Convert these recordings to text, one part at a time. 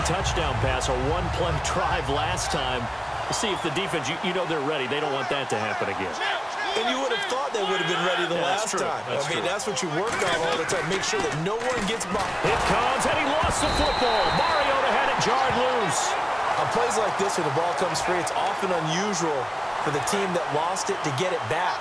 touchdown pass, a one-play drive last time. We'll see if the defense, you know they're ready. They don't want that to happen again. And you would have thought they would have been ready the last time. That's what you work on all the time. Make sure that no one gets by. It comes, and he lost the football. Mariota had it jarred loose. On plays like this where the ball comes free, it's often unusual for the team that lost it to get it back.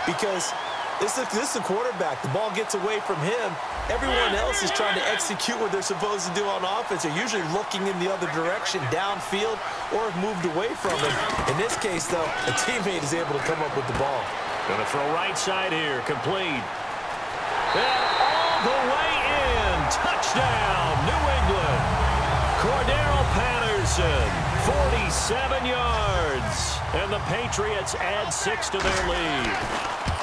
Because this is a quarterback. The ball gets away from him. Everyone else is trying to execute what they're supposed to do on offense. They're usually looking in the other direction, downfield, or have moved away from him. In this case, though, a teammate is able to come up with the ball. Going to throw right side here, complete. And all the way in. Touchdown, New England. Cordero Patterson, 47 yards. And the Patriots add 6 to their lead.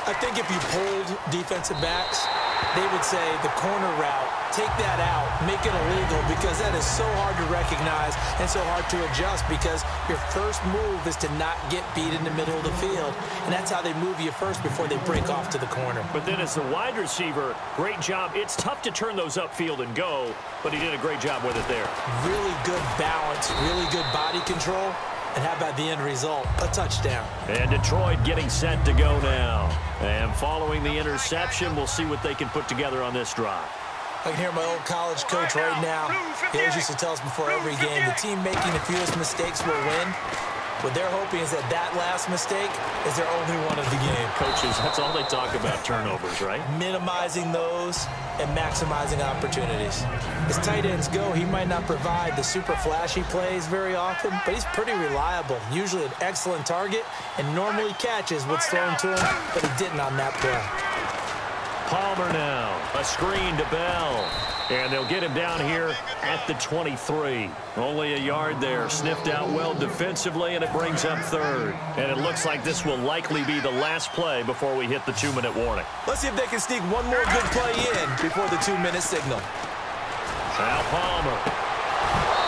I think if you polled defensive backs, they would say the corner route, take that out, make it illegal, because that is so hard to recognize and so hard to adjust, because your first move is to not get beat in the middle of the field, and that's how they move you first before they break off to the corner. But then as the wide receiver, great job. It's tough to turn those upfield and go, but he did a great job with it there. Really good balance, really good body control. And how about the end result? A touchdown. And Detroit getting set to go now. And following the interception, we'll see what they can put together on this drive. I can hear my old college coach right now. He always used to tell us before every game, the team making the fewest mistakes will win. What they're hoping is that last mistake is their only one of the game. Coaches, that's all they talk about, turnovers, right? Minimizing those and maximizing opportunities. As tight ends go, he might not provide the super flashy plays very often, but he's pretty reliable. Usually an excellent target and normally catches what's thrown to him, but he didn't on that play. Palmer now, a screen to Bell. And they'll get him down here at the 23. Only a yard there. Sniffed out well defensively, and it brings up third. And it looks like this will likely be the last play before we hit the 2-minute warning. Let's see if they can sneak one more good play in before the 2-minute signal. Al Palmer.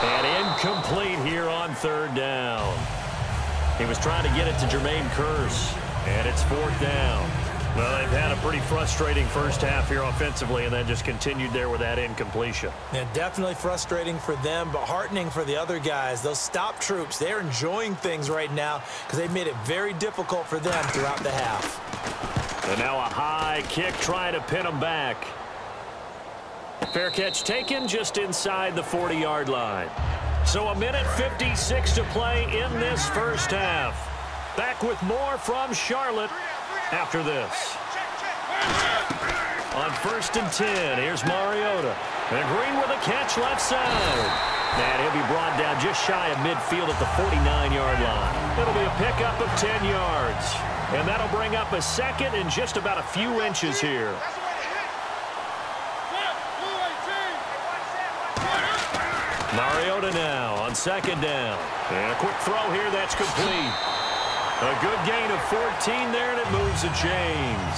And incomplete here on third down. He was trying to get it to Jermaine Kearse. And it's fourth down. Well, they've had a pretty frustrating first half here offensively, and then just continued there with that incompletion. Yeah, definitely frustrating for them, but heartening for the other guys. Those stop troops, they're enjoying things right now because they made it very difficult for them throughout the half. And now a high kick trying to pin them back. Fair catch taken just inside the 40-yard line. So 1:56 to play in this first half. Back with more from Charlotte after this. On 1st and 10, here's Mariota. And Green with a catch left side. And he'll be brought down just shy of midfield at the 49-yard line. It'll be a pickup of 10 yards. And that'll bring up a second and just about a few inches here. Mariota now on 2nd down. And a quick throw here, that's complete. A good gain of 14 there, and it moves the chains.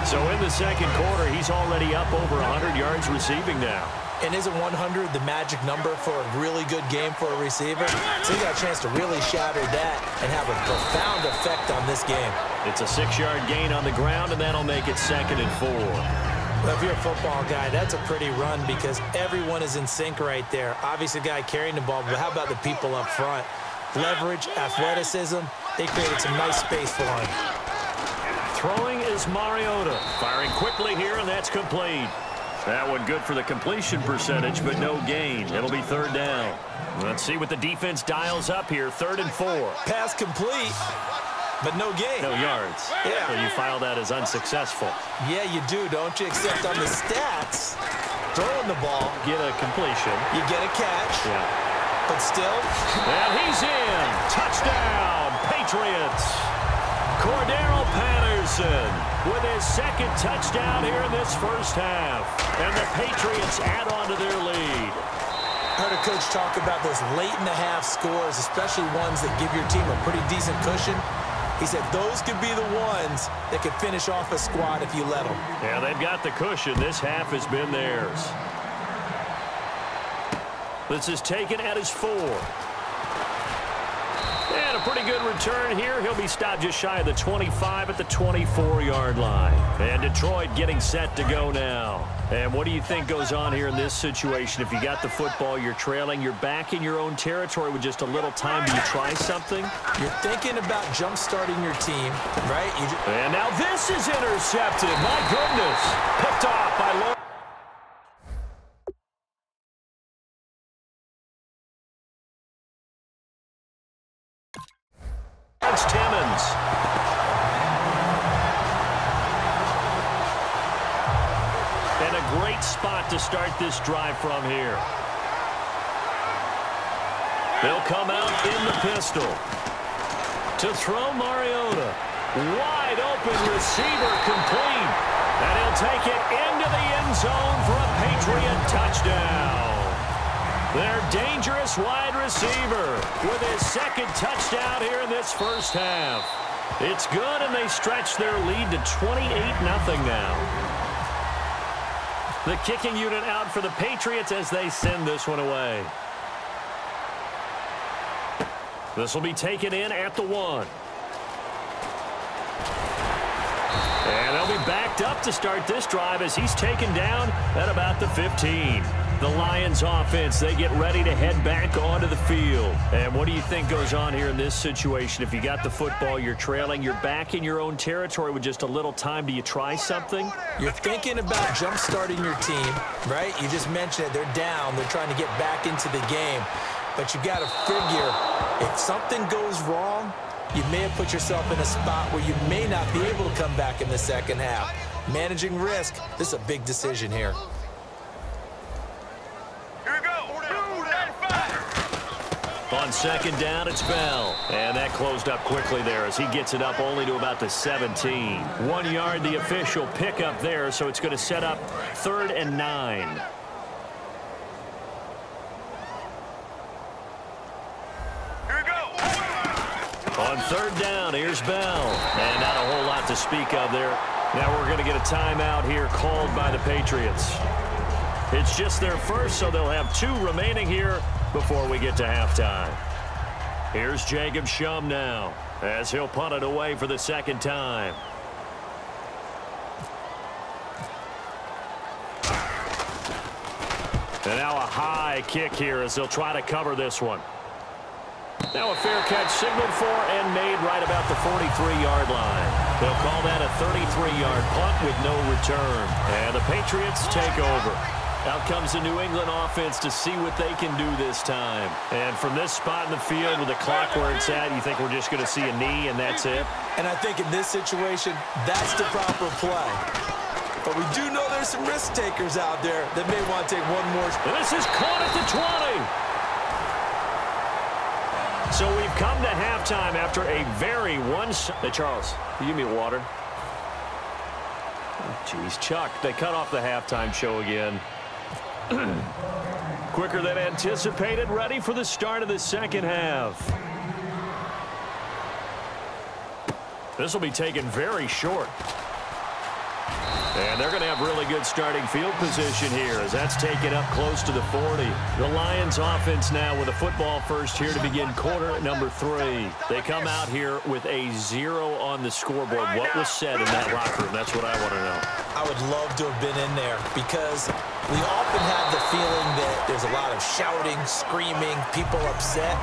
So in the second quarter, he's already up over 100 yards receiving now. And isn't 100 the magic number for a really good game for a receiver? So he got a chance to really shatter that and have a profound effect on this game. It's a 6-yard gain on the ground, and that'll make it 2nd and 4. Well, if you're a football guy, that's a pretty run because everyone is in sync right there. Obviously, the guy carrying the ball, but how about the people up front? Leverage, athleticism, they created some nice space for him. Throwing is Mariota. Firing quickly here, and that's complete. That one good for the completion percentage, but no gain. It'll be 3rd down. Let's see what the defense dials up here. 3rd and 4. Pass complete, but no gain. No yards. Yeah. So you file that as unsuccessful. Yeah, you do, don't you? Except on the stats, throwing the ball. Get a completion. You get a catch. Yeah. But still. And he's in. Touchdown, Patriots. Cordero Patterson with his 2nd touchdown here in this first half. And the Patriots add on to their lead. I heard a coach talk about those late-in-the-half scores, especially ones that give your team a pretty decent cushion. He said those could be the ones that could finish off a squad if you let them. Yeah, they've got the cushion. This half has been theirs. This is taken at his 4. And a pretty good return here. He'll be stopped just shy of the 25 at the 24-yard line. And Detroit getting set to go now. And what do you think goes on here in this situation? If you got the football, you're trailing, you're back in your own territory with just a little time. Do you try something? You're thinking about jump-starting your team, right? And now this is intercepted. My goodness. Picked off by Lawrence. Timmons. And a great spot to start this drive from here. They'll come out in the pistol. To throw Mariota. Wide open receiver complete. And he'll take it into the end zone for a Patriot touchdown. Their dangerous wide receiver with his second touchdown here in this first half. It's good, and they stretch their lead to 28-0 now. The kicking unit out for the Patriots as they send this one away. This will be taken in at the 1. And they'll be backed up to start this drive as he's taken down at about the 15. The Lions offense, they get ready to head back onto the field. And what do you think goes on here in this situation? If you got the football, you're trailing, you're back in your own territory with just a little time. Do you try something? You're thinking about jump-starting your team, right? You just mentioned it. They're down. They're trying to get back into the game. But you got to figure, if something goes wrong, you may have put yourself in a spot where you may not be able to come back in the second half. Managing risk, this is a big decision here. On second down, it's Bell. And that closed up quickly there as he gets it up only to about the 17. 1 yard, the official pickup there, so it's going to set up 3rd and 9. On 3rd down, here's Bell. And not a whole lot to speak of there. Now we're going to get a timeout here called by the Patriots. It's just their first, so they'll have 2 remaining here before we get to halftime. Here's Jacob Shum now as he'll punt it away for the second time. And now a high kick here as they'll try to cover this one. Now a fair catch signaled for and made right about the 43-yard line. They'll call that a 33-yard punt with no return. And the Patriots take over. Out comes the New England offense to see what they can do this time. And from this spot in the field with the clock where it's at, you think we're just going to see a knee and that's it? And I think in this situation, that's the proper play. But we do know there's some risk takers out there that may want to take one more. And this is caught at the 20. So we've come to halftime after a very Hey, Charles, you give me water? Jeez, Chuck, they cut off the halftime show again. Quicker than anticipated, ready for the start of the second half. This will be taken very short. And they're going to have really good starting field position here as that's taken up close to the 40. The Lions offense now with a football first here to begin quarter number 3. They come out here with a 0 on the scoreboard. What was said in that locker room? That's what I want to know. I would love to have been in there because we often have the feeling that there's a lot of shouting, screaming, people upset.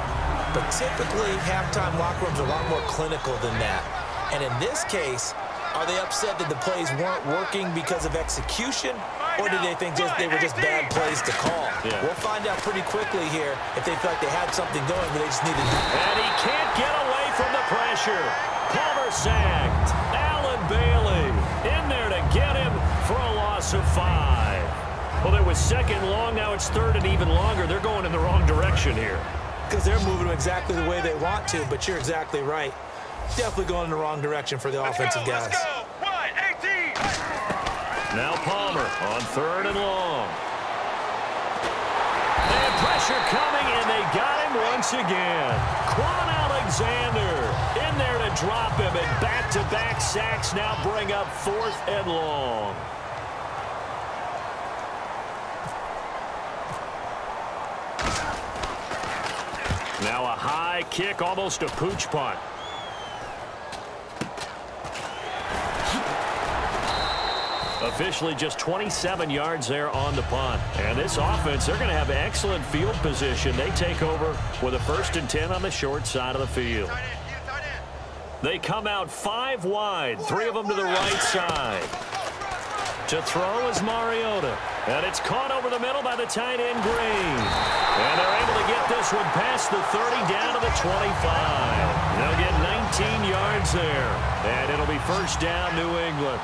But typically, halftime locker rooms are a lot more clinical than that. And in this case, are they upset that the plays weren't working because of execution, or did they think they were just bad plays to call? Yeah. We'll find out pretty quickly here if they feel like they had something going, but they just needed to. And he can't get away from the pressure. Palmer sacked. Allen Bailey in there to get him for a loss of 5. Well, it was second long. Now it's third and even longer. They're going in the wrong direction here. Because they're moving them exactly the way they want to, but you're exactly right. Definitely going in the wrong direction for the offensive guys. Let's go. 1-18. Now Palmer on 3rd and long. And pressure coming, and they got him once again. Quan Alexander in there to drop him, and back-to-back sacks now bring up 4th and long. Now a high kick, almost a pooch punt. Officially just 27 yards there on the punt. And this offense, they're going to have excellent field position. They take over with a 1st and 10 on the short side of the field. They come out 5 wide, 3 of them to the right side. To throw is Mariota. And it's caught over the middle by the tight end, Green. And they're able to get this one past the 30 down to the 25. They'll get 19 yards there. And it'll be 1st down, New England.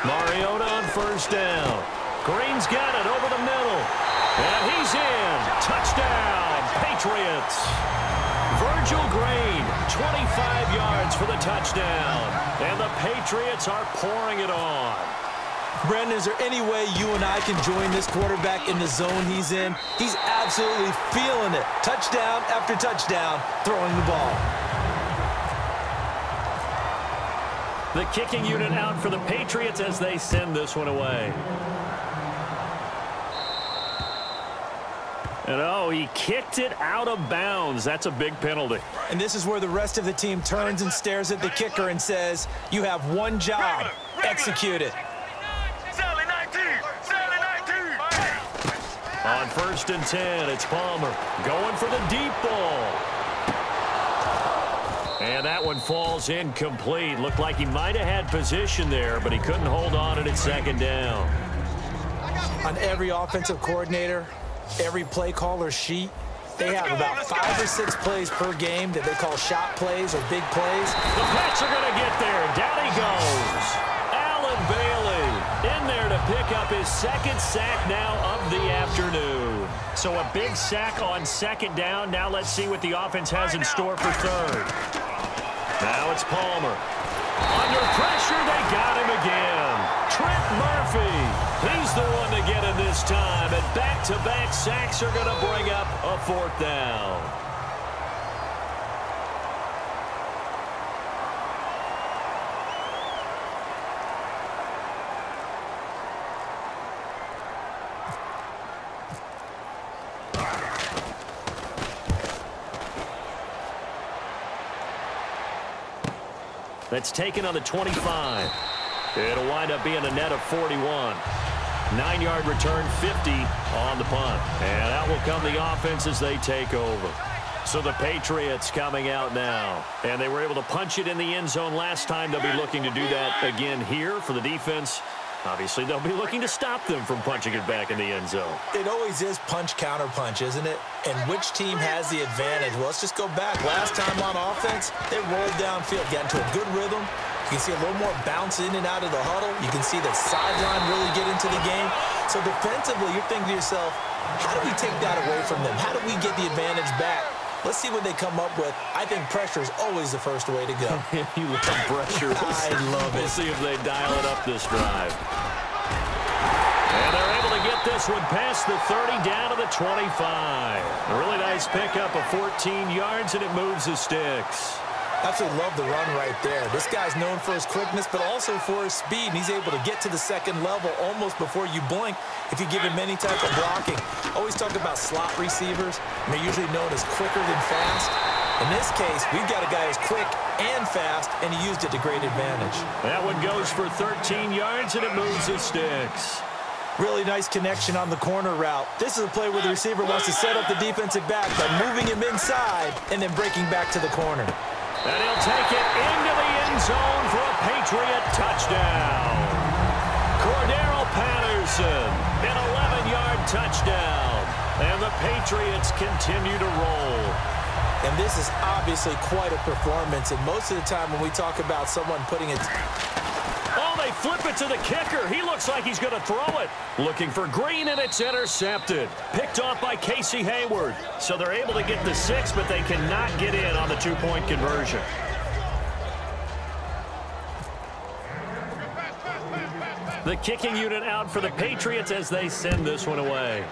Mariota on 1st down. Green's got it over the middle. And he's in. Touchdown, Patriots. Virgil Green, 25 yards for the touchdown. And the Patriots are pouring it on. Brendan, is there any way you and I can join this quarterback in the zone he's in? He's absolutely feeling it. Touchdown after touchdown, throwing the ball. The kicking unit out for the Patriots as they send this one away. And oh, he kicked it out of bounds. That's a big penalty. And this is where the rest of the team turns and stares at the kicker and says, you have one job, execute it. On 1st and 10, it's Palmer going for the deep ball. And that one falls incomplete. Looked like he might have had position there, but he couldn't hold on at 2nd down. On every offensive coordinator, every play caller sheet, they have about 5 or 6 plays per game that they call shot plays or big plays. The Pats are going to get there. Down he goes. Allen Bailey in there to pick up his 2nd sack now of the afternoon. So a big sack on 2nd down. Now let's see what the offense has in store for 3rd. Now it's Palmer. Under pressure, they got him again. Trent Murphy. He's the one to get him this time. And back-to-back sacks are going to bring up a 4th down. That's taken on the 25. It'll wind up being a net of 41. 9-yard return, 50 on the punt. And out will come the offense as they take over. So the Patriots coming out now. And they were able to punch it in the end zone last time. They'll be looking to do that again here for the defense. Obviously, they'll be looking to stop them from punching it back in the end zone. It always is punch-counter-punch, isn't it? And which team has the advantage? Well, let's just go back. Last time on offense, they rolled downfield, got into a good rhythm. You can see a little more bounce in and out of the huddle. You can see the sideline really get into the game. So defensively, you're thinking to yourself, how do we take that away from them? How do we get the advantage back? Let's see what they come up with. I think pressure is always the first way to go. You love pressure. I love it. We'll see if they dial it up this drive. And they're able to get this one past the 30 down to the 25. A really nice pickup of 14 yards, and it moves the sticks. Absolutely love the run right there. This guy's known for his quickness, but also for his speed. And he's able to get to the 2nd level almost before you blink if you give him any type of blocking. Always talk about slot receivers. They're usually known as quicker than fast. In this case, we've got a guy who's quick and fast, and he used it to great advantage. That one goes for 13 yards, and it moves the sticks. Really nice connection on the corner route. This is a play where the receiver wants to set up the defensive back by moving him inside and then breaking back to the corner. And he'll take it into the end zone for a Patriot touchdown. Cordero Patterson, an 11-yard touchdown. And the Patriots continue to roll. And this is obviously quite a performance. And most of the time when we talk about someone putting it... Oh, they flip it to the kicker. He looks like he's going to throw it. Looking for Green, and it's intercepted. Picked off by Casey Hayward. So they're able to get the 6, but they cannot get in on the 2-point conversion. The kicking unit out for the Patriots as they send this one away.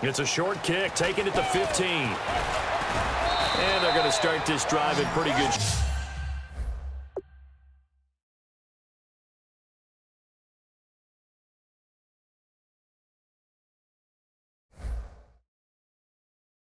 It's a short kick, taking it to 15. And they're going to start this drive in pretty good shape.